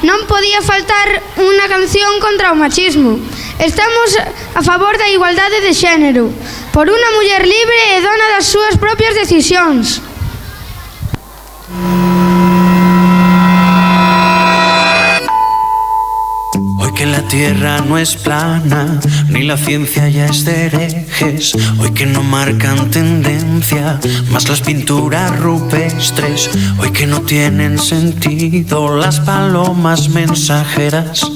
non podía faltar unha canción contra o machismo. Estamos a favor da igualdade de xénero, por unha muller libre e dona das súas propias decisións. Hoy que la tierra no es plana, ni la ciencia ya es de herejes. Hoy que no marcan tendencia, más las pinturas rupestres. Hoy que no tienen sentido las palomas mensajeras.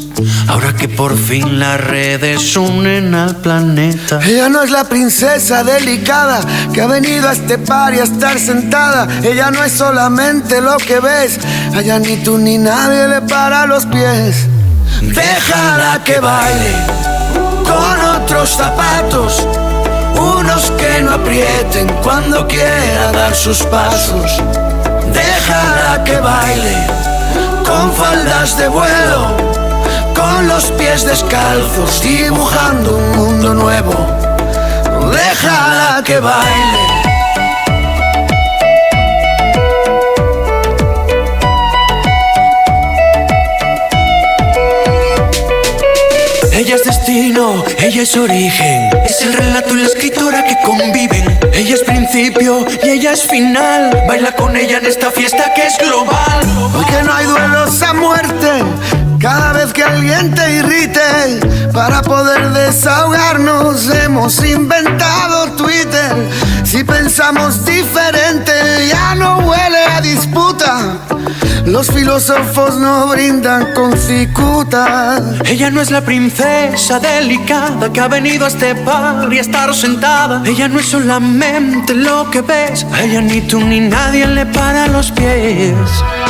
Ahora que por fin las redes unen al planeta. Ella no es la princesa delicada que ha venido a este party a estar sentada. Ella no es solamente lo que ves. Allá ni tú ni nadie le para los pies. Déjala que baile con otros zapatos, unos que no aprieten cuando quiera dar sus pasos. Déjala que baile con faldas de vuelo, con los pies descalzos, dibujando un mundo nuevo. Déjala que baile. Ella es destino, ella es origen, es el relato y la escritora que conviven. Ella es principio y ella es final, baila con ella en esta fiesta que es global. Hoy que no hay duelos a muerte, cada vez que alguien te irrite, para poder desahogarnos hemos inventado Twitter. Si pensamos diferente ya no huele a disputa, los filósofos no brindan con cicuta. Ella no es la princesa delicada que ha venido a este par y a estar sentada. Ella no es solamente lo que ves, a ella ni tú ni nadie le para los pies.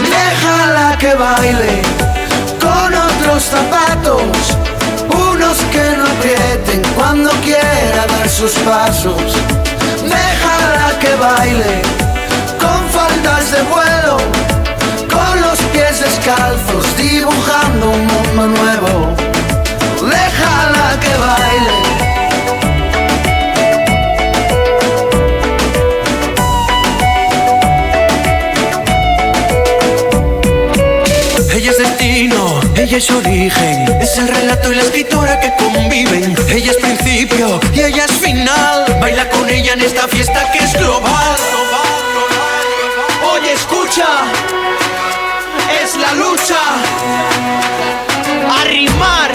Déjala que baile con otros zapatos, unos que no aprieten cuando quiera dar sus pasos. Déjala que baile con faldas de vuelo, con los pies descalzos, dibujando un mundo nuevo. Déjala que baile. Ella es destino, ella es origen, es el relato y la escritora que conviven. Ella es principio y ella es final, baila con ella en esta fiesta que es global. Oye, escucha, es la lucha a rimar.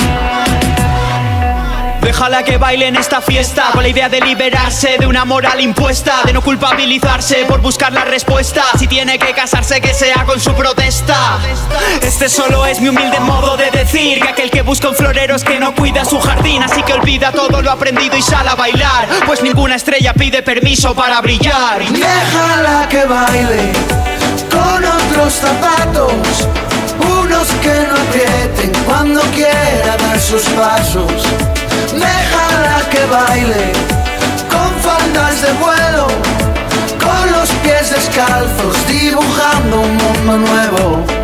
Déjala que baile en esta fiesta con la idea de liberarse de una moral impuesta, de no culpabilizarse por buscar la respuesta. Si tiene que casarse, que sea con su protesta. Este solo es mi humilde modo de decir que aquel que busca un florero es que no cuida su jardín. Así que olvida todo lo aprendido y sale a bailar, pues ninguna estrella pide permiso para brillar. Déjala que baile con otros zapatos, unos que no aprieten cuando quiera dar sus pasos. Déjala que baile con faldas de vuelo, con los pies descalzos, dibujando un mundo nuevo.